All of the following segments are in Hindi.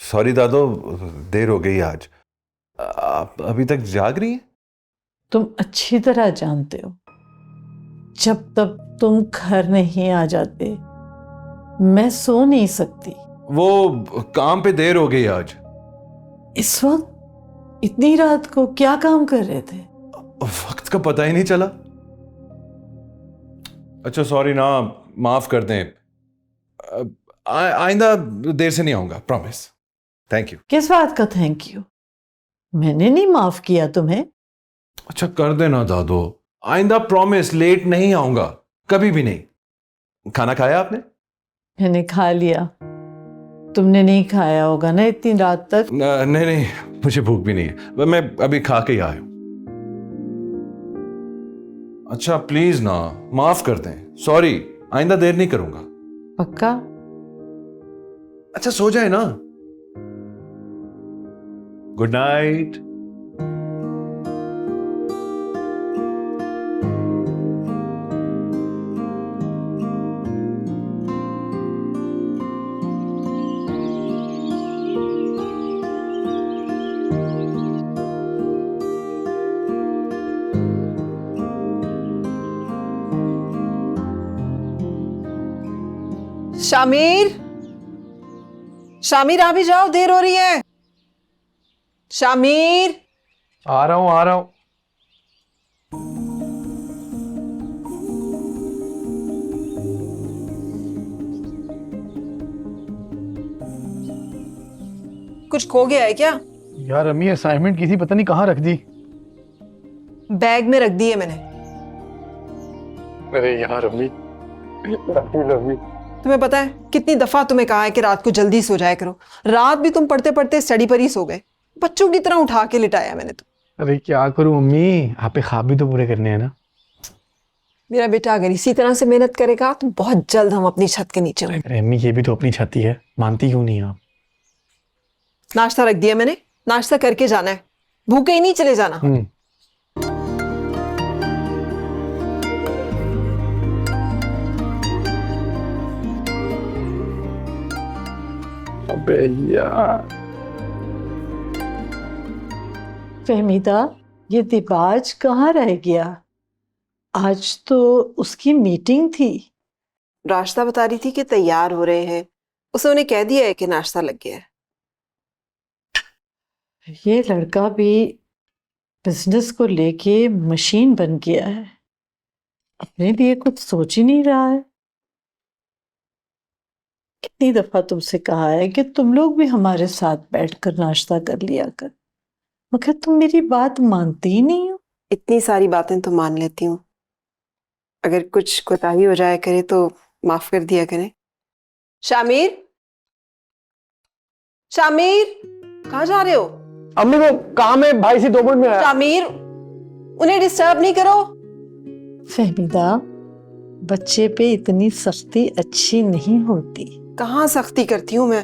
सॉरी दादो, देर हो गई आज। आप अभी तक जाग रही हैं? तुम अच्छी तरह जानते हो, जब तक तुम घर नहीं आ जाते मैं सो नहीं सकती। वो काम पे देर हो गई आज। इस वक्त इतनी रात को क्या काम कर रहे थे? वक्त का पता ही नहीं चला। अच्छा सॉरी ना, माफ कर दें। आइंदा देर से नहीं आऊंगा, प्रॉमिस। Thank you. किस बात का थैंक यू? मैंने नहीं माफ किया तुम्हें। अच्छा कर देना दादो, आइंदा प्रॉमिस लेट नहीं आऊंगा, कभी भी नहीं। खाना खाया आपने? मैंने खा लिया, तुमने नहीं खाया होगा ना इतनी रात तक। नहीं नहीं, मुझे भूख भी नहीं है, मैं अभी खा के ही आया हूं। अच्छा प्लीज ना, माफ कर दें। सॉरी, आइंदा देर नहीं करूंगा। पक्का? अच्छा सो जाए ना। Good night. शामिर, शामिर आ भी जाओ, देर हो रही है। शामिर, आ रहा हूँ आ रहा हूँ। कुछ खो गया है क्या? यार अम्मी असाइनमेंट की थी, पता नहीं कहाँ रख दी। बैग में रख दी है मैंने। अरे यार अम्मी, तुम्हें पता है कितनी दफा तुम्हें कहा है कि रात को जल्दी सो जाया करो। रात भी तुम पढ़ते पढ़ते स्टडी पर ही सो गए। बच्चों की तरह उठा के लिटाया मैंने तो। अरे क्या करूँ अम्मी, आपके ख्वाब भी तो पूरे करने हैं ना। मेरा बेटा अगर इसी तरह से मेहनत करेगा तो बहुत जल्द हम अपनी छत के नीचे होंगे। अरे अम्मी ये भी तो अपनी छाती है, मानती क्यों नहीं आप? नाश्ता रख दिया मैंने, नाश्ता करके जाना है, भूखे ही नहीं चले जाना। अबे यार। फहमीदा, ये दिबाज कहाँ रह गया? आज तो उसकी मीटिंग थी। रास्ता बता रही थी कि तैयार हो रहे हैं, उसने उन्हें कह दिया है कि नाश्ता लग गया है। ये लड़का भी बिजनेस को लेके मशीन बन गया है, अपने लिए कुछ सोच ही नहीं रहा है। कितनी दफा तुमसे कहा है कि तुम लोग भी हमारे साथ बैठकर नाश्ता कर लिया कर, मगर तुम मेरी बात मानती ही नहीं हो। इतनी सारी बातें तो मान लेती हूँ, अगर कुछ कोताही हो जाया करे तो माफ कर दिया करें। शामिर, शामिर, कहाँ जा रहे हो? अम्मी वो काम है, भाई से 2 मिनट में आया। शामिर, उन्हें डिस्टर्ब नहीं करो। फहमीदा, बच्चे पे इतनी सख्ती अच्छी नहीं होती। कहाँ सख्ती करती हूँ मैं?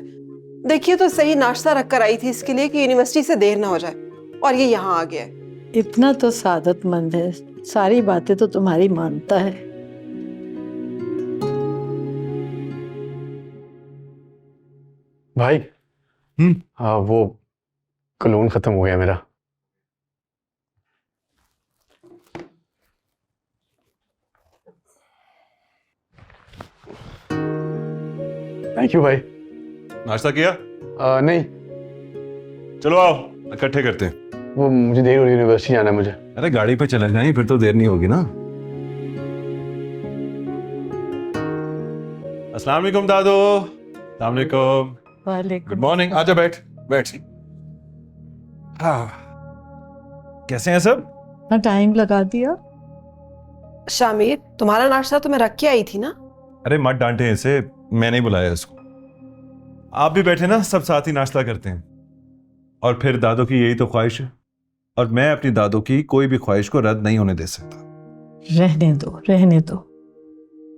देखिए तो सही, नाश्ता रख कर आई थी इसके लिए कि यूनिवर्सिटी से देर ना हो जाए, और ये यहाँ आ गया है। इतना तो सादतमंद है, सारी बातें तो तुम्हारी मानता है। भाई हाँ, वो कलोन खत्म हो गया मेरा। थैंक यू भाई। नाश्ता किया? नहीं, चलो आओ इकट्ठे करते हैं। वो मुझे देर हो रही है, यूनिवर्सिटी जाना है मुझे। अरे गाड़ी पे चले जाएं, फिर तो देर नहीं होगी ना। अस्सलाम वालेकुम दादो। अस्सलाम वालेकुम। वालेकुम। Good morning. आजा बैठ बैठ। हाँ, कैसे हैं सब? ना टाइम लगा दिया। शामिर, तुम्हारा नाश्ता तो मैं रख के आई थी ना। अरे मत डांटे इसे, मैं नहीं बुलाया इसको। आप भी बैठे ना, सब साथ ही नाश्ता करते हैं। और फिर दादो की यही तो ख्वाहिश है, और मैं अपनी दादो की कोई भी ख्वाहिश को रद्द नहीं होने दे सकता। रहने दो रहने दो,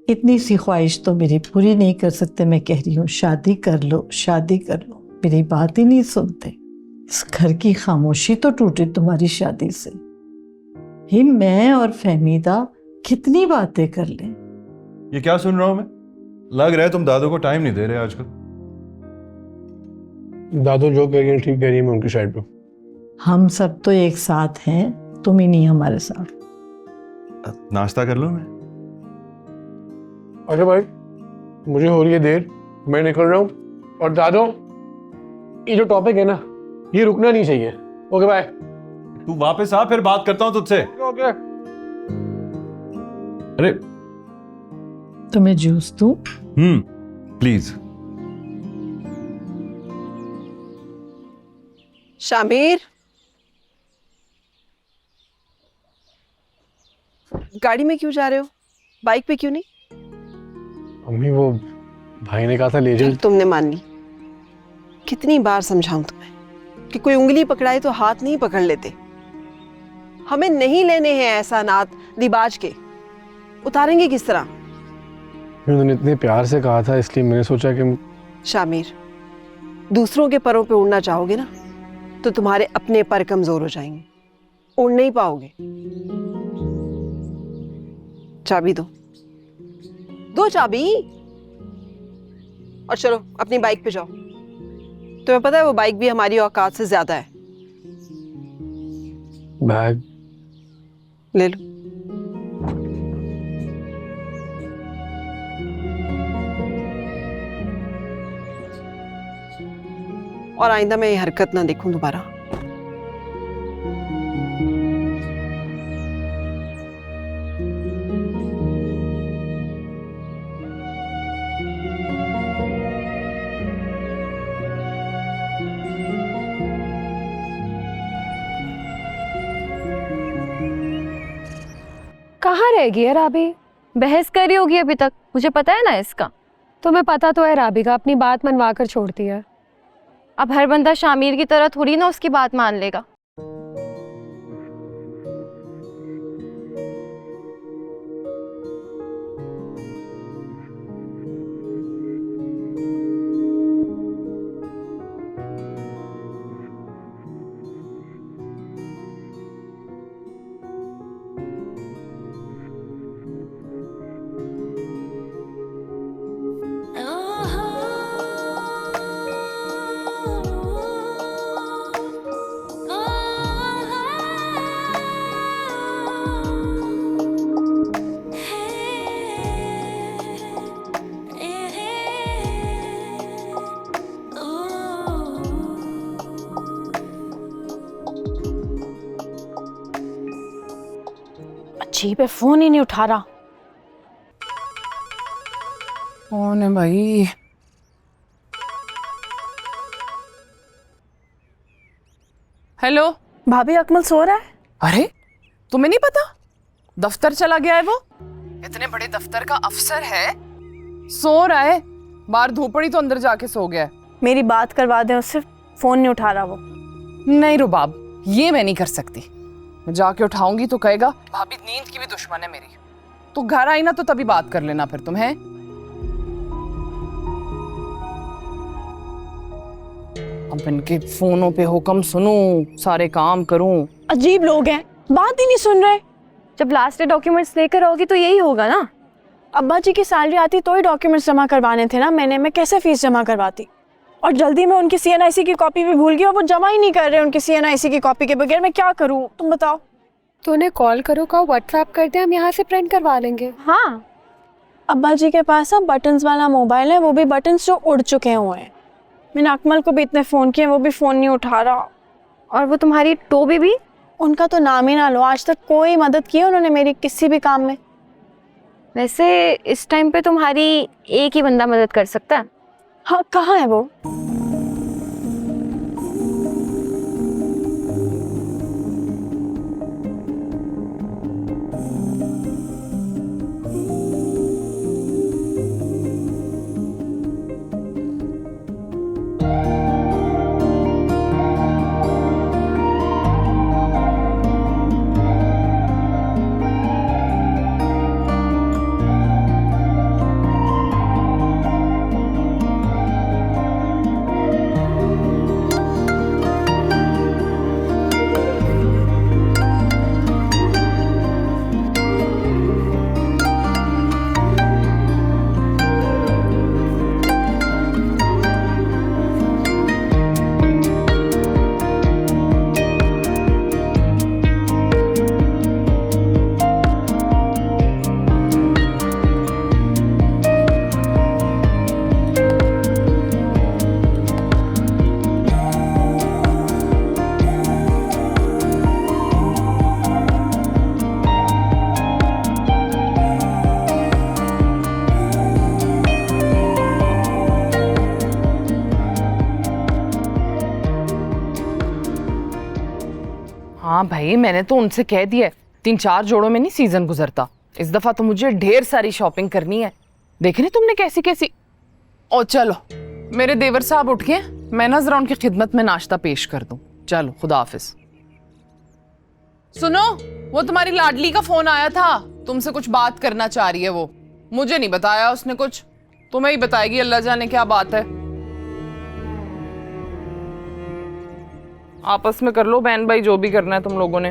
इतनी सी ख्वाहिश तो मेरी पूरी नहीं कर सकते। मैं कह रही हूँ शादी कर लो, शादी कर लो, मेरी बात ही नहीं सुनते। इस घर की खामोशी तो टूटी तुम्हारी शादी से। ही मैं और फहमीदा कितनी बातें कर लें। ये क्या सुन रहा हूं मैं? लग रहा है तुम दादो को टाइम नहीं दे रहे आजकल। दादू जो कह रही है ठीक कह रही है, मैं उनकी साइड पे हूँ। हम सब तो एक साथ हैं, तुम ही नहीं हमारे साथ। नाश्ता कर लूं मैं? अच्छा भाई, मुझे हो रही है देर, मैं निकल रहा हूँ। और दादू, ये जो टॉपिक है ना, ये रुकना नहीं चाहिए। Okay bye. तू वापस आ, फिर बात करता हूं तुझसे। ओके। अरे तुम्हें जूस दूं? प्लीज। शामिर, गाड़ी में क्यों जा रहे हो? बाइक पे क्यों नहीं? अम्मी, वो भाई ने कहा था ले जाओ। तुमने मान ली। कितनी बार समझाऊं तुम्हें कि कोई उंगली पकड़ाए तो हाथ नहीं पकड़ लेते। हमें नहीं लेने हैं ऐसा नात दिबाज के। उतारेंगे किस तरह? उन्होंने इतने प्यार से कहा था, इसलिए मैंने सोचा कि शामिर, दूसरों के परों पे उड़ना चाहोगे ना तो तुम्हारे अपने पर कमजोर हो जाएंगे, उड़ नहीं पाओगे। चाबी दो, दो चाबी, और चलो अपनी बाइक पे जाओ। तुम्हें पता है वो बाइक भी हमारी औकात से ज्यादा है। बैग ले लो। और आइंदा मैं ये हरकत ना देखूं दोबारा। कहाँ रह गई है राबी? बहस कर रही होगी अभी तक, मुझे पता है ना इसका। तुम्हें पता तो है राबी का अपनी बात मनवा कर छोड़ती है। अब हर बंदा शामिर की तरह थोड़ी ना उसकी बात मान लेगा। अजीब है, फोन ही नहीं उठा रहा। कौन है भाई? हेलो भाभी, अकमल सो रहा है। अरे तुम्हें नहीं पता? दफ्तर चला गया है वो। इतने बड़े दफ्तर का अफसर है, सो रहा है। बाहर धूप पड़ी तो अंदर जाके सो गया है। मेरी बात करवा दें उससे, फोन नहीं उठा रहा वो। नहीं रुबाब, ये मैं नहीं कर सकती। मैं जाके उठाऊंगी तो कहेगा भाभी नींद की भी दुश्मन है मेरी। तो घर आई ना तो तभी बात कर लेना फिर तुम। है अब इनके फोनों पे हुक्म सुनूं, सारे काम करूं। अजीब लोग हैं, बात ही नहीं सुन रहे। जब लास्ट डे डॉक्यूमेंट्स लेकर आओगी तो यही होगा ना। अब्बा जी की सैलरी आती तो ही डॉक्यूमेंट्स जमा करवाने थे ना। मैं कैसे फीस जमा करवाती? और जल्दी में उनकी CNIC की कॉपी भी भूल गई और वो जमा ही नहीं कर रहे उनकी CNIC की कॉपी के बगैर। मैं क्या करूं, तुम बताओ। तो उन्हें कॉल करो, कहो व्हाट्सएप कर दे, हम यहाँ से प्रिंट करवा लेंगे। हाँ, अब्बा जी के पास अब बटन्स वाला मोबाइल है, वो भी बटन्स जो उड़ चुके हुए हैं। मैंने अकमल को भी इतने फ़ोन किए, वो भी फ़ोन नहीं उठा रहा। और वो तुम्हारी टोबी भी? उनका तो नाम ही ना लो, आज तक कोई मदद की उन्होंने मेरी किसी भी काम में। वैसे इस टाइम पे तुम्हारी एक ही बंदा मदद कर सकता है। हाँ, कहाँ है वो? हाँ भाई, मैंने तो उनसे कह दिया है, 3-4 जोड़ों में नहीं सीजन गुजरता। इस दफा तो मुझे ढेर सारी शॉपिंग करनी है। देख रही तुमने कैसी कैसी। ओ चलो, मेरे देवर साहब उठ गए, मैं ना जरा उनकी खिदमत में नाश्ता पेश कर दूं। चलो, खुदा हाफिज। सुनो, वो तुम्हारी लाडली का फोन आया था, तुमसे कुछ बात करना चाह रही है वो। मुझे नहीं बताया उसने कुछ, तुम्हें ही बताएगी, अल्लाह जाने क्या बात है। आपस में कर लो बहन भाई, जो भी करना है तुम लोगों ने।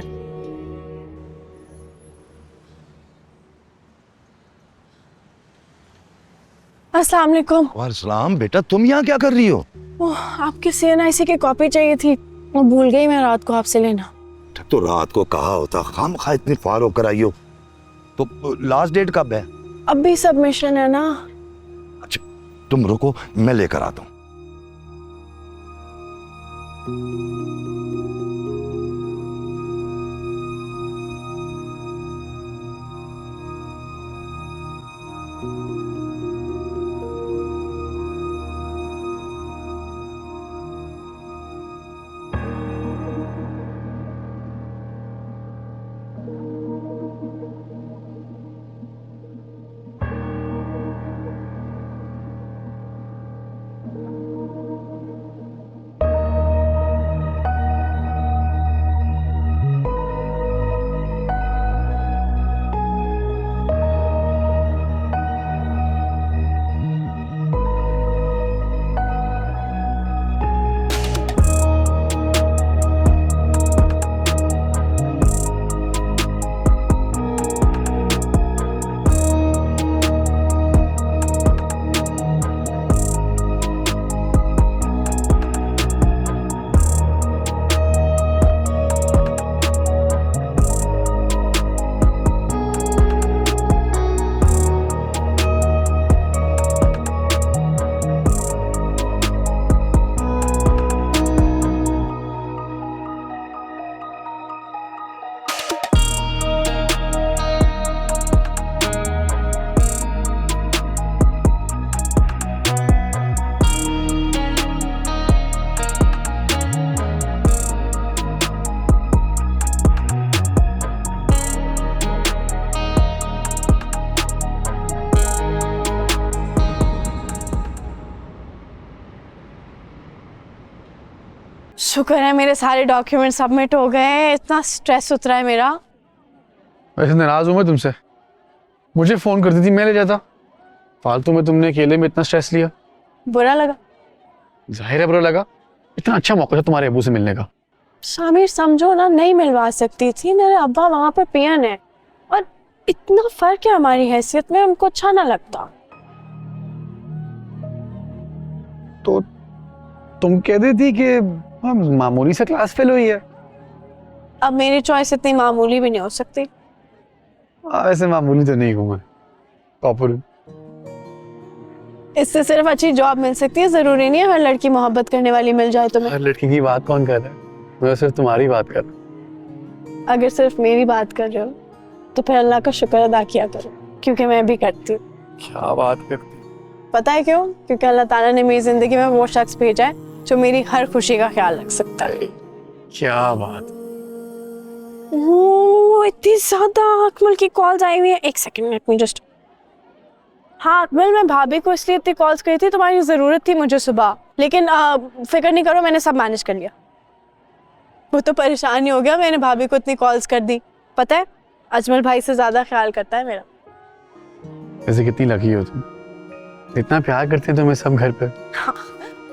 अस्सलाम वालेकुम। वालेकुम बेटा, तुम यहाँ क्या कर रही हो? ओह, आपकी CNIC की कॉपी चाहिए थी, वो भूल गई मैं रात को आपसे लेना। तो रात को कहा होता, खामखा इतनी फार होकर आई हो। तो लास्ट डेट कब है? अब भी सबमिशन है ना। अच्छा, तुम रुको, मैं लेकर आता हूँ। शुक्र है मेरे सारे डॉक्यूमेंट सबमिट हो गए, इतना स्ट्रेस उतरा है मेरा। वैसे नाराज हूँ मैं तुमसे, मुझे फोन करती थी, मैं ले जाता। फालतू में तुमने अकेले में इतना स्ट्रेस लिया। बुरा लगा? जाहिर है बुरा लगा, इतना अच्छा मौका था तुम्हारे अबू से मिलने का। शामिर समझो ना, नहीं मिलवा सकती थी, मेरे अब्बा वहां पे पियन है और इतना फर्क है हमारी हैसियत में, उनको अच्छा ना लगता। तो तुम कह देती कि मामूली से क्लास फेल हुई है। अब मेरी चॉइस इतनी मामूली भी नहीं हो सकती। वैसे मामूली तो नहीं हूँ मैं, टॉपर हूँ। इससे सिर्फ अच्छी जॉब मिल सकती है, जरूरी नहीं है हर लड़की मोहब्बत करने वाली मिल जाए तुम्हें। हर लड़की की बात कौन कर रहा है? मैं सिर्फ तुम्हारी बात कर रहा हूँ। अगर सिर्फ मेरी बात कर रहे हो तो फिर अल्लाह का शुक्र अदा किया करो, क्योंकि मैं भी करती हूँ। क्या बात करती? पता है क्यों? क्योंकि अल्लाह ताला ने मेरी जिंदगी में वो शख्स भेजा है जो मेरी हर खुशी का ख्याल रख सकता है। क्या बात। ओह, इतनी ज्यादा अकमल की कॉल्स आई हुई है। एक सेकंड, लेट मी जस्ट। हाँ अकमल, मैं भाभी को इसलिए इतनी कॉल्स करी थी, तुम्हारी जरूरत थी मुझे सुबह, लेकिन फिक्र नहीं करो, मैंने सब मैनेज कर लिया। वो तो परेशान ही हो गया, मैंने भाभी को इतनी कॉल्स कर दी। पता है अजमल भाई से ज्यादा ख्याल करता है मेरा। वैसे कितनी लकी हो तुम, इतना प्यार करते हैं तुम्हें सब घर पे। हाँ,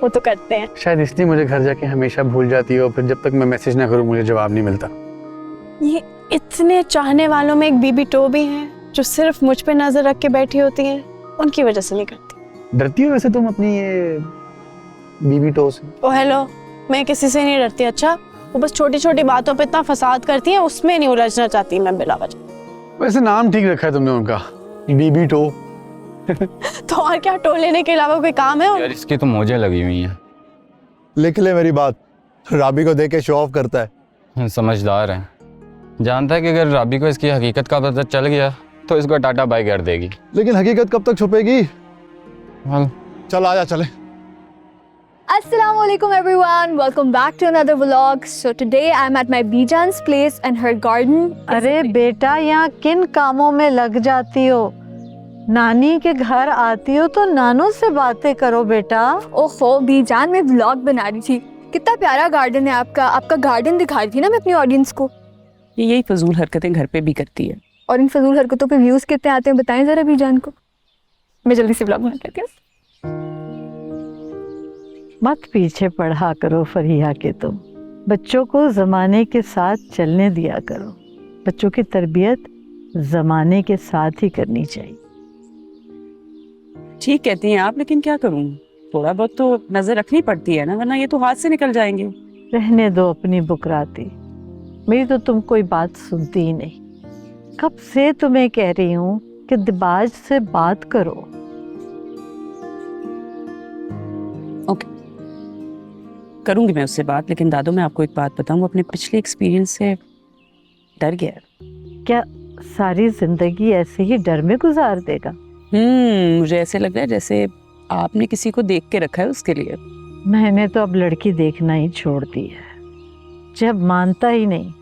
वो तो करते हैं। शायद इसलिए मुझे घर जाके हमेशा भूल जाती हो, फिर जब तक मैं मैसेज ना करूं मुझे जवाब नहीं मिलता। ये इतने चाहने वालों में एक बीबी टो भी है जो सिर्फ मुझ पे नजर रख के बैठी होती है, उनकी वजह से नहीं करती। डरती हो वैसे तुम अपनी ये बीबी टो से? ओ हेलो, मैं किसी से नहीं डरती। अच्छा, वो बस छोटी छोटी बातों पे इतना फसाद करती है, उसमें नहीं उलझना चाहती मैं बिला वजह। वैसे नाम ठीक रखा है तुमने उनका, बीबी टो। तो और क्या, टो लेने के अलावा कोई काम है? यार इसकी तो मौजें लगी हुई हैं। लिख ले मेरी बात, राबी को देख के शो ऑफ करता है। समझदार है, जानता है कि अगर राबी को इसकी हकीकत का पता चल गया तो इसको टाटा बाय कर देगी। लेकिन हकीकत कब तक छुपेगी? हाँ। चल आजा चले। Assalamualaikum everyone, welcome back to another vlog. So today I'm at my Bijan's place and her garden. अरे बेटा, यहाँ किन कामों में लग जाती हो? नानी के घर आती हो तो नानों से बातें करो बेटा। ओहो बीजान, मैं व्लॉग बना रही थी। कितना प्यारा गार्डन है आपका। आपका गार्डन दिखा रही थी ना मैं अपनी ऑडियंस को। ये यही फजूल हरकतें घर पे भी करती है। और इन फजूल हरकतों पे व्यूज कितने आते हैं बताएं जरा बीजान को। मैं जल्दी से व्लॉग बना लेती हूँ। मत पीछे पढ़ा करो फरिया के तुम। बच्चों को ज़माने के साथ चलने दिया करो। बच्चों की तरबियत ज़माने के साथ ही करनी चाहिए। ठीक कहती हैं आप, लेकिन क्या करूं, थोड़ा बहुत तो नजर रखनी पड़ती है ना, वरना ये तो हाथ से निकल जाएंगे। रहने दो अपनी बुकराती। मेरी तो तुम कोई बात सुनती ही नहीं। कब से तुम्हें कह रही हूँ कि दिबाज से बात करो। ओके, करूंगी मैं उससे बात, लेकिन दादू मैं आपको एक बात बताऊं, वो अपने पिछले एक्सपीरियंस से डर गया है। क्या सारी जिंदगी ऐसे ही डर में गुजार देगा? मुझे ऐसे लग रहा है जैसे आपने किसी को देख के रखा है उसके लिए। मैंने तो अब लड़की देखना ही छोड़ दी है। जब मानता ही नहीं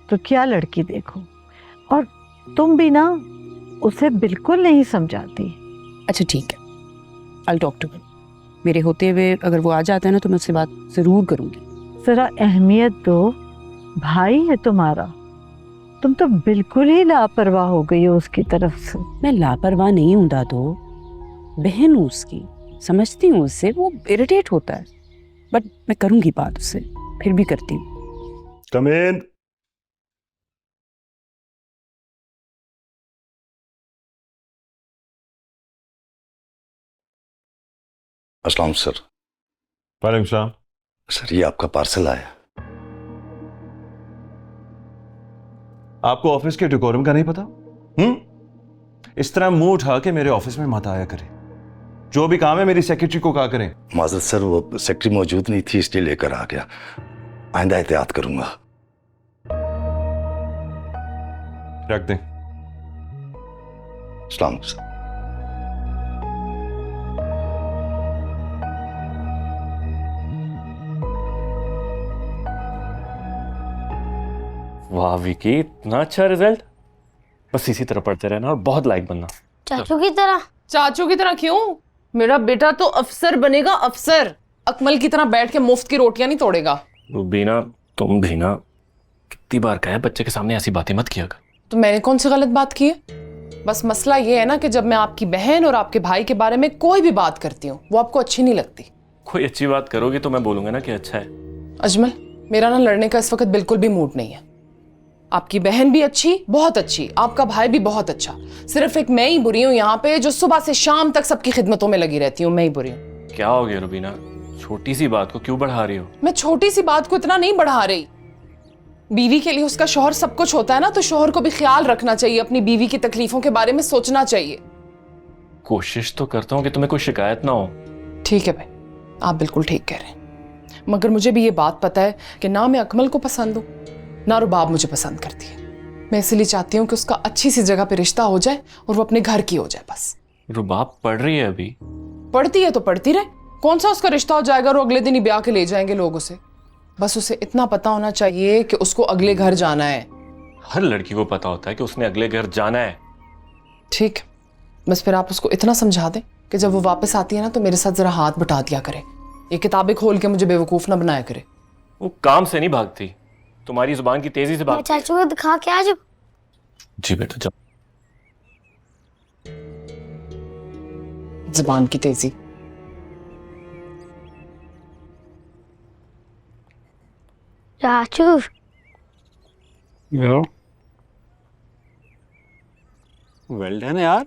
तो क्या लड़की देखो। और तुम भी ना उसे बिल्कुल नहीं समझाती। अच्छा ठीक है, आई टॉक टू हिम। मेरे होते हुए अगर वो आ जाता है ना तो मैं उससे बात जरूर करूंगी। जरा अहमियत दो, भाई है तुम्हारा। तुम तो बिल्कुल ही लापरवाह हो गई हो उसकी तरफ से। मैं लापरवाह नहीं हूँ दादू, बहन हूँ उसकी, समझती हूँ उससे, वो इरिटेट होता है, बट मैं करूंगी बात उससे, फिर भी करती हूँ। कम इन। अस्सलाम सर। वालेकुम सलाम। सर ये आपका पार्सल आया। आपको ऑफिस के डेकोरम का नहीं पता? इस तरह मुंह उठा के मेरे ऑफिस में मत आया करें। जो भी काम है मेरी सेक्रेटरी को कहा करें। माजरत सर, वो सेक्रेटरी मौजूद नहीं थी इसलिए लेकर आ गया। आइंदा एहतियात करूंगा। रख दें। अस्सलाम सर। वाह विकी, इतना अच्छा रिजल्ट। बस इसी तरह पढ़ते रहना और बहुत लायक बनना। चाचू की तरह? चाचू की तरह क्यों? मेरा बेटा तो अफसर बनेगा, अफसर। अकमल की तरह बैठ के मुफ्त की रोटियां नहीं तोड़ेगा। बीना, तुम भी ना, कितनी बार कहा है बच्चे के सामने ऐसी बातें मत किया कर। तो मैंने कौन सी गलत बात की है? बस मसला ये है ना कि जब मैं आपकी बहन और आपके भाई के बारे में कोई भी बात करती हूँ वो आपको अच्छी नहीं लगती। कोई अच्छी बात करोगी तो मैं बोलूंगा ना कि अच्छा है। अजमल, मेरा ना लड़ने का इस वक्त बिल्कुल भी मूड नहीं है। आपकी बहन भी अच्छी, बहुत अच्छी, आपका भाई भी बहुत अच्छा। सिर्फ एक मैं ही बुरी हूँ यहाँ पे, जो सुबह से शाम तक सबकी खिदमतों में लगी रहती हूँ। मैं ही बुरी हूँ। क्या हो गया रुबीना? छोटी सी बात को क्यों बढ़ा रही हो? मैं छोटी सी बात को इतना नहीं बढ़ा रही। बीवी के लिए उसका शौहर सब कुछ होता है ना, तो शौहर को भी ख्याल रखना चाहिए, अपनी बीवी की तकलीफों के बारे में सोचना चाहिए। कोशिश तो करता हूँ कि तुम्हें कोई शिकायत ना हो। ठीक है भाई, आप बिल्कुल ठीक कह रहे हैं, मगर मुझे भी ये बात पता है कि ना मैं अकमल को पसंद हूँ ना रुबाब मुझे पसंद करती है। मैं इसलिए चाहती हूँ कि उसका अच्छी सी जगह पे रिश्ता हो जाए और वो अपने घर की हो जाए बस। रुबाब पढ़ रही है अभी? पढ़ती है तो पढ़ती रहे, कौन सा उसका रिश्ता हो जाएगा और अगले दिन ही ब्याह के ले जाएंगे लोग उसे। बस उसे इतना पता होना चाहिए कि उसको अगले घर जाना है। हर लड़की को पता होता है कि उसने अगले घर जाना है। ठीक, बस फिर आप उसको इतना समझा दें कि जब वो वापस आती है ना तो मेरे साथ जरा हाथ बटा दिया करे, ये किताबें खोल के मुझे बेवकूफ ना बनाया करे। वो काम से नहीं भागती, तुम्हारी जुबान की तेजी से भागती। चाचू को दिखा के आज। जी बेटा जाओ। जुबान की तेजी। चाचू वेल डन यार,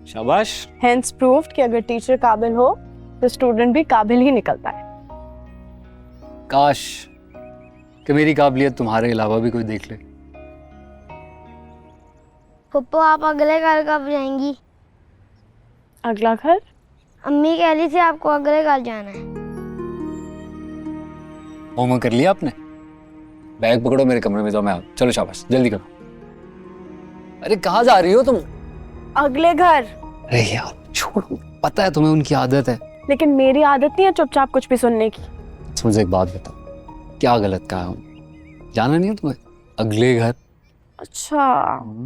शाबाश। हेंस प्रूव्ड कि अगर टीचर काबिल हो तो स्टूडेंट भी काबिल ही निकलता है। काश कि मेरी काबिलियत तुम्हारे अलावा भी कोई देख ले। पप्पू, आप अगले घर कब जाएंगी? अगला घर? अम्मी कह रही थी आपको अगले घर जाना है। होमवर्क कर लिया आपने? बैग पकड़ो, मेरे कमरे में जाओ, मैं चलो शाबाश, जल्दी करो। अरे कहाँ जा रही हो तुम? अगले घर। अरे यार छोड़ो, पता है तुम्हें उनकी आदत है। लेकिन मेरी आदत नहीं है चुपचाप कुछ भी सुनने की। मुझे एक बात बताओ, क्या गलत कहा हूँ? जाना नहीं है तुम्हें अगले घर? अच्छा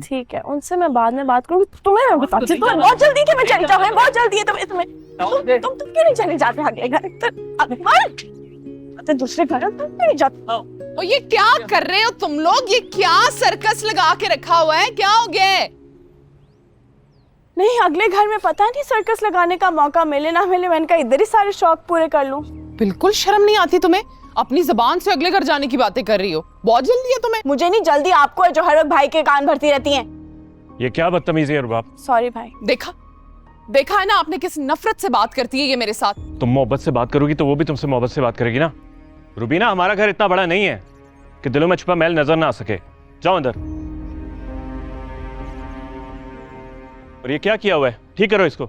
ठीक है, उनसे मैं बाद में बात करूँगी। तुम्हें मैं बताती हूँ, तुम्हें बहुत जल्दी कि मैं चली जाऊँ, बहुत जल्दी है तुम्हें तुम क्यों नहीं चले जाते अगले घर? तो दूसरे घर तुम क्यों नहीं जाते? और ये क्या कर रहे हो तुम लोग? ये क्या सर्कस लगा के रखा हुआ है? क्या हो गया है? नहीं, अगले घर में पता नहीं सर्कस लगाने का मौका मिले ना मिले, मैंने कहा इधर ही सारे शौक पूरे कर लूं। बिल्कुल शर्म नहीं आती तुम्हें? अपनी जबान से अगले घर जाने की बातें कर रही हो। बहुत जल्दी है तुम्हें। मुझे नहीं जल्दी, आपको है जो हर वक्त भाई के कान भरती रहती हैं। ये क्या बदतमीजी है रुबाब? सॉरी भाई। देखा है ना आपने किस नफरत से बात करती है ये मेरे साथ। तुम मोहब्बत से बात करोगी तो वो भी तुमसे मोहब्बत से बात करेगी ना। रुबीना, हमारा घर इतना बड़ा नहीं है कि दिलों में छुपा मैल नजर ना आ सके। जाओ अंदर। और ये क्या किया हुआ है? ठीक करो इसको।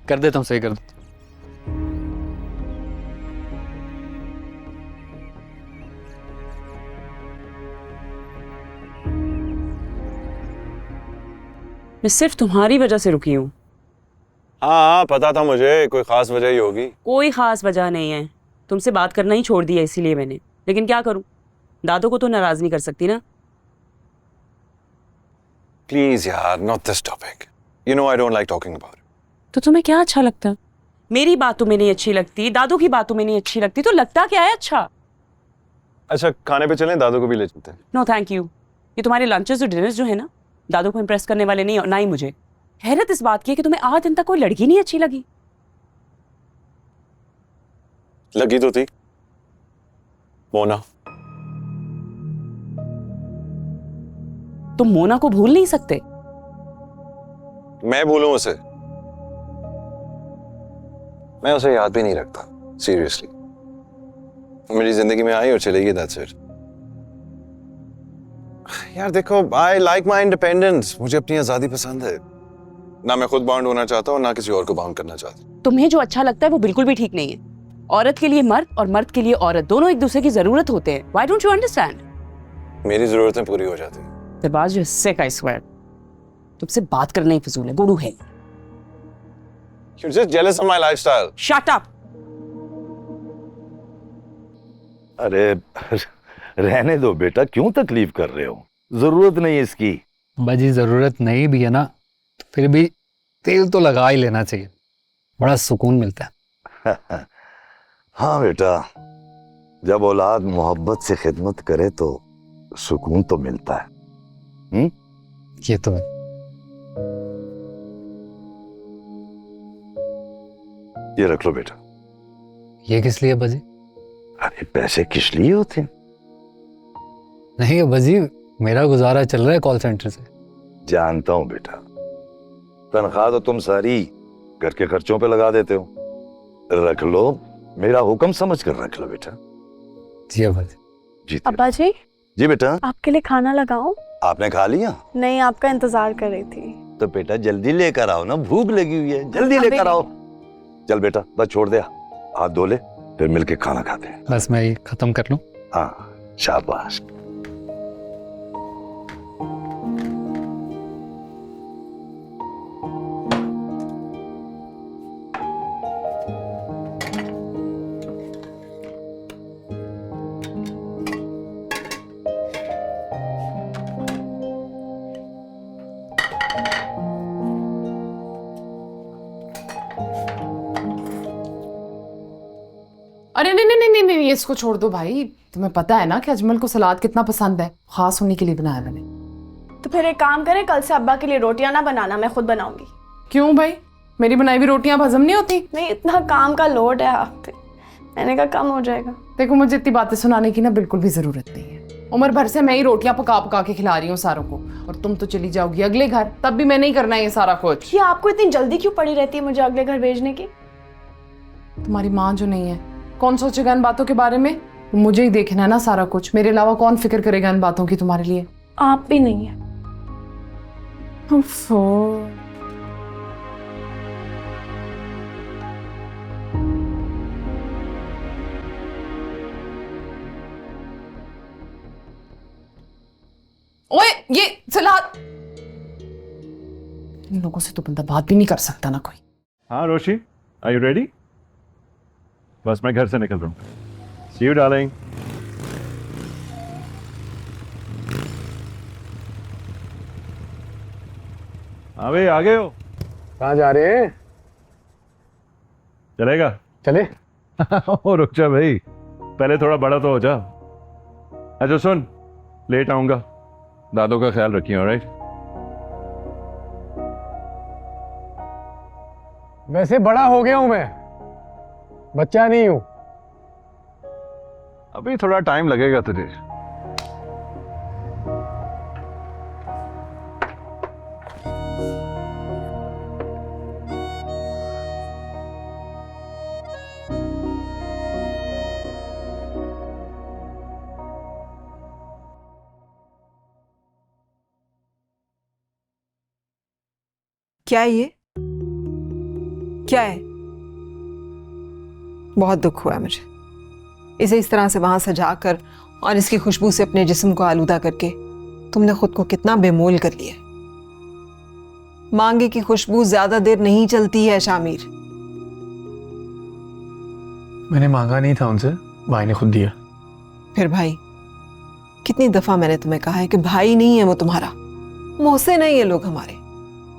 कर देता हूँ, सही कर देता हूँ। मैं सिर्फ तुम्हारी वजह से रुकी हूँ। हाँ पता था मुझे, कोई खास वजह ही होगी। कोई खास वजह नहीं है, तुमसे बात करना ही छोड़ दिया इसीलिए मैंने। लेकिन क्या करूं, दादू को तो नाराज नहीं कर सकती ना। प्लीज यार, not this topic. You know I don't like talking about it. तो तुम्हें क्या अच्छा लगता? मेरी बात तुम्हें नहीं अच्छी लगती, दादू की बात तुम्हें नहीं अच्छी लगती, तो लगता क्या है अच्छा? अच्छा खाने पे चलें, दादू को भी ले चलते हैं। No thank you. ये तुम्हारे लंचेस और डिनर्स जो है ना, दादू को इम्प्रेस करने वाले नहीं, ना ही मुझे। हैरत इस बात की है कि तुम्हें आज दिन तक कोई लड़की नहीं अच्छी लगी। लगी तो थी मोना। तुम मोना को भूल नहीं सकते? मैं भूलूं उसे? मैं उसे याद भी नहीं रखता सीरियसली। मेरी जिंदगी में आई और चली गई, दैट्स इट। यार देखो, आई लाइक माई इंडिपेंडेंस। मुझे अपनी आजादी पसंद है। ना मैं खुद बाउंड होना चाहता हूँ, ना किसी और को बाउंड करना चाहता हूँ। तुम्हें जो अच्छा लगता है वो बिल्कुल भी ठीक नहीं है। औरत के लिए मर्द और मर्द के लिए औरत, दोनों एक दूसरे की जरूरत होते हैं। Why don't you understand? मेरी जरूरतें पूरी हो जाती हैं। बाज सिक, आई स्वेयर। तुमसे बात करना ही फजूल है, गुरु है। You're just jealous of my lifestyle. Shut up! अरे रहने दो बेटा, क्यों तकलीफ कर रहे हो? जरूरत नहीं इसकी। बाजी जरूरत नहीं भी है ना, तो फिर भी तेल तो लगा ही लेना चाहिए, बड़ा सुकून मिलता है। हाँ बेटा, जब औलाद मोहब्बत से खिदमत करे तो सुकून तो मिलता है। ये तो है। ये रख लो बेटा। ये किस लिए बाजी? अरे पैसे किस लिए होते हैं? नहीं बाजी, मेरा गुजारा चल रहा है कॉल सेंटर से। जानता हूं बेटा, तनख्वाह तो तुम सारी घर के खर्चों पे लगा देते हो। रख लो, मेरा हुक्म समझ कर रख लो बेटा। जी अब्बा जी। जी अब्बा जी। जी बेटा। आपके लिए खाना लगाऊं? आपने खा लिया? नहीं, आपका इंतजार कर रही थी। तो बेटा जल्दी लेकर आओ ना, भूख लगी हुई है, जल्दी लेकर आओ। चल बेटा, बस छोड़ दे, हाथ धो ले, फिर मिलके खाना खाते हैं। बस मैं ये खत्म कर लूं। हाँ शाबाश। अरे नहीं नहीं नहीं नहीं, इसको छोड़ दो भाई। तुम्हें पता है ना कि अजमल को सलाद कितना पसंद है, खास उन्हीं के लिए बनाया मैंने। तो फिर एक काम करें, कल से अब्बा के लिए रोटियां ना बनाना, मैं खुद बनाऊंगी। क्यों भाई, मेरी बनाई हुई रोटियां हजम नहीं होती? नहीं, इतना काम का लोड है आप पे, मैंने कहा कम हो जाएगा। देखो, मुझे इतनी बातें सुनाने की ना बिल्कुल भी जरूरत नहीं है। उम्र भर से मैं ही रोटियां पका पका के खिला रही हूँ सारों को, और तुम तो चली जाओगी अगले घर, तब भी मैं नहीं करना ये सारा कुछ। ये आपको इतनी जल्दी क्यों पड़ी रहती है मुझे अगले घर भेजने की? तुम्हारी माँ जो नहीं है, कौन सोचेगा इन बातों के बारे में? मुझे ही देखना है ना सारा कुछ, मेरे अलावा कौन फिक्र करेगा इन बातों की तुम्हारे लिए? आप भी नहीं है। ओए, ये सलाद। इन लोगों से तो बंदा बात भी नहीं कर सकता ना कोई। हाँ रोशी, आर यू रेडी? बस मैं घर से निकल रहा हूँ। सी यू डार्लिंग। हाँ भाई आ गए हो? कहाँ जा रहे हैं? चलेगा? चले। ओ रुक जा भाई, पहले थोड़ा बड़ा तो हो जा। अच्छा सुन, लेट आऊंगा, दादों का ख्याल रखिए। ऑलराइट? वैसे बड़ा हो गया हूं मैं, बच्चा नहीं हूं। अभी थोड़ा टाइम लगेगा तुझे। क्या है ये? क्या है? बहुत दुख हुआ है मुझे। इसे इस तरह से वहां सजाकर और इसकी खुशबू से अपने जिस्म को आलूदा करके तुमने खुद को कितना बेमोल कर लिया। मांगे की खुशबू ज्यादा देर नहीं चलती है शामिर। मैंने मांगा नहीं था उनसे, भाई ने खुद दिया। फिर भाई, कितनी दफा मैंने तुम्हें कहा है कि भाई नहीं है वो तुम्हारा, मोहसिन है ये लोग हमारे,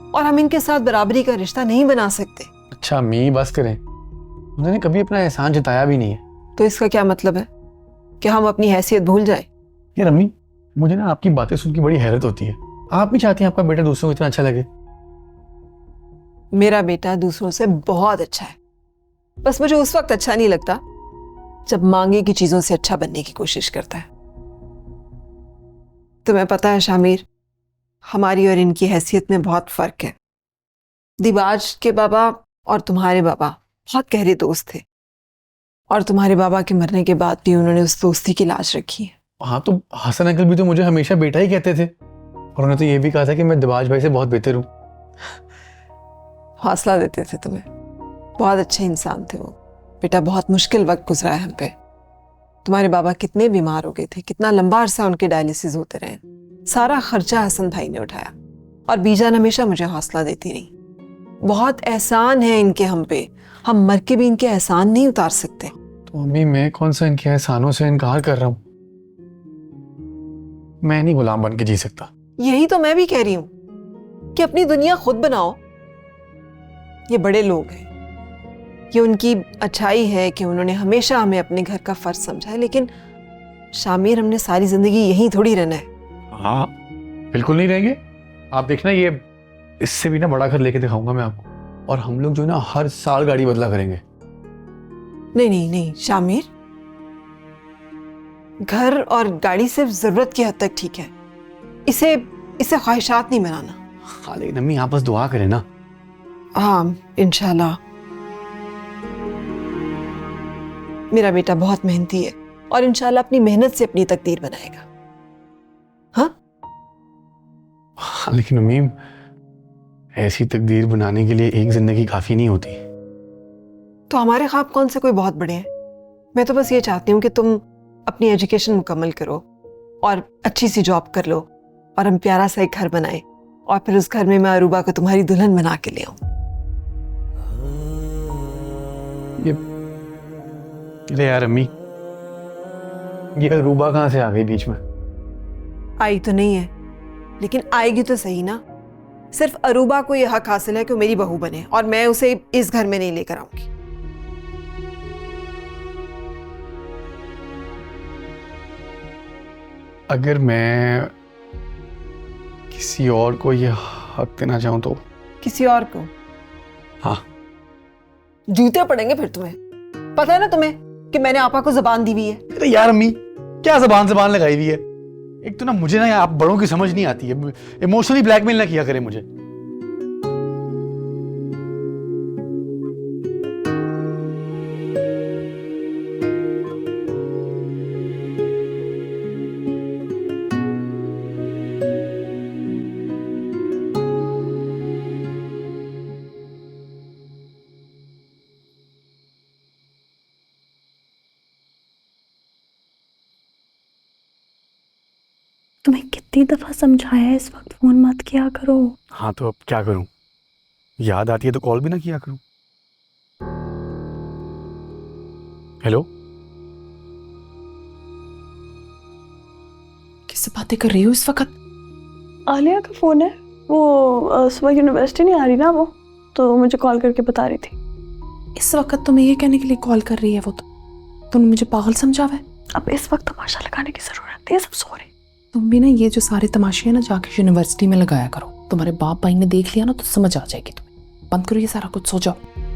और हम इनके साथ बराबरी का रिश्ता नहीं बना सकते। अच्छा अम्मी बस करें, उन्होंने कभी अपना एहसान जताया भी नहीं है। तो इसका क्या मतलब है कि हम अपनी हैसियत भूल जाए? यार अम्मी, मुझे ना आपकी बातें सुन के बड़ी हैरत होती है। आप भी चाहती हैं आपका बेटा दूसरों को इतना अच्छा लगे? मेरा बेटा दूसरों से बहुत अच्छा है, बस मुझे उस वक्त अच्छा नहीं लगता जब मांगे की चीजों से अच्छा बनने की कोशिश करता है। तुम्हें पता है शामिर, हमारी और इनकी हैसियत में बहुत फर्क है। दिबाज के बाबा और तुम्हारे बाबा बहुत गहरे दोस्त थे, और तुम्हारे बाबा के मरने के बाद भी उन्होंने उस दोस्ती की लाज रखी है। हाँ तो हसन अंकल भी तो मुझे हमेशा बेटा ही कहते थे, और उन्होंने तो ये भी कहा था कि मैं दिबाज भाई से बहुत बेहतर हूँ। हौसला देते थे तुम्हें, बहुत अच्छे इंसान थे वो। बेटा बहुत मुश्किल वक्त गुजरा है हम पे। तुम्हारे बाबा कितने बीमार हो गए थे, कितना लंबा अरसा उनके डायलिसिस होते रहे, सारा खर्चा हसन भाई ने उठाया। और बीजान हमेशा मुझे हौसला देती रही। बहुत एहसान है इनके हम पे, हम मर के भी इनके एहसान नहीं उतार सकते। तो अम्मी मैं कौन सा इनके एहसानों से इनकार कर रहा हूँ? मैं नहीं गुलाम बन के जी सकता। यही तो मैं भी कह रही हूँ कि अपनी दुनिया खुद बनाओ। ये बड़े लोग हैं, ये उनकी अच्छाई है कि उन्होंने हमेशा हमें अपने घर का फर्ज समझा है, लेकिन शामिर हमने सारी जिंदगी यहीं थोड़ी रहना है। हाँ बिल्कुल नहीं रहेंगे। आप देखना, ये इससे भी ना बड़ा घर लेके दिखाऊंगा मैं आपको, और हम लोग जो है ना हर साल गाड़ी बदला करेंगे। नहीं नहीं नहीं शामिर, घर और गाड़ी सिर्फ जरूरत की हद तक ठीक है, इसे ख्वाहिशात नहीं बनाना। हाँ लेकिन अम्मी आप बस दुआ करें ना। हाँ इंशाल्लाह। मेरा बेटा बहुत मेहनती है और इंशाल्लाह अपनी मेहनत से अपनी तकदीर बनाएगा। हाँ लेकिन अम्मी, ऐसी तकदीर बनाने के लिए एक जिंदगी काफी नहीं होती। तो हमारे ख्वाब कौन से कोई बहुत बड़े हैं? मैं तो बस ये चाहती हूँ कि तुम अपनी एजुकेशन मुकम्मल करो और अच्छी सी जॉब कर लो, और हम प्यारा सा एक घर बनाएं, और फिर उस घर में मैं अरूबा को तुम्हारी दुल्हन बना के ले आऊं। अरे यार अम्मी, ये अरूबा कहाँ से आ गई बीच में? आई तो नहीं है, लेकिन आएगी तो सही ना। सिर्फ अरूबा को यह हक हासिल है कि वो मेरी बहू बने, और मैं उसे इस घर में नहीं लेकर आऊंगी। अगर मैं किसी और को ये हक देना चाहूं तो? किसी और को? हाँ। जूते पड़ेंगे फिर तुम्हें। पता है ना तुम्हें कि मैंने आपा को जबान दी हुई है। अरे यार अम्मी, क्या जबान लगाई हुई है? एक तो ना मुझे ना आप बड़ों की समझ नहीं आती है। इमोशनली ब्लैकमेल ना किया करे मुझे। तुम्हें कितनी दफा समझाया है इस वक्त फोन मत किया करो। हाँ तो अब क्या करूं? याद आती है तो कॉल भी ना किया करूं। हेलो, किससे बातें कर रही हो इस वक्त? आलिया का फ़ोन है, वो सुबह यूनिवर्सिटी नहीं आ रही ना, वो तो मुझे कॉल करके बता रही थी। इस वक्त तुम्हें ये कहने के लिए कॉल कर रही है वो? तुमने मुझे पागल समझा हुआ है? अब इस वक्त तमाशा लगाने की ज़रूरत है, सब सो रहे। तुम भी ना ये जो सारे तमाशे हैं ना जाके यूनिवर्सिटी में लगाया करो। तुम्हारे बाप भाई ने देख लिया ना तो समझ आ जाएगी तुम्हें। बंद करो ये सारा कुछ, सो जाओ।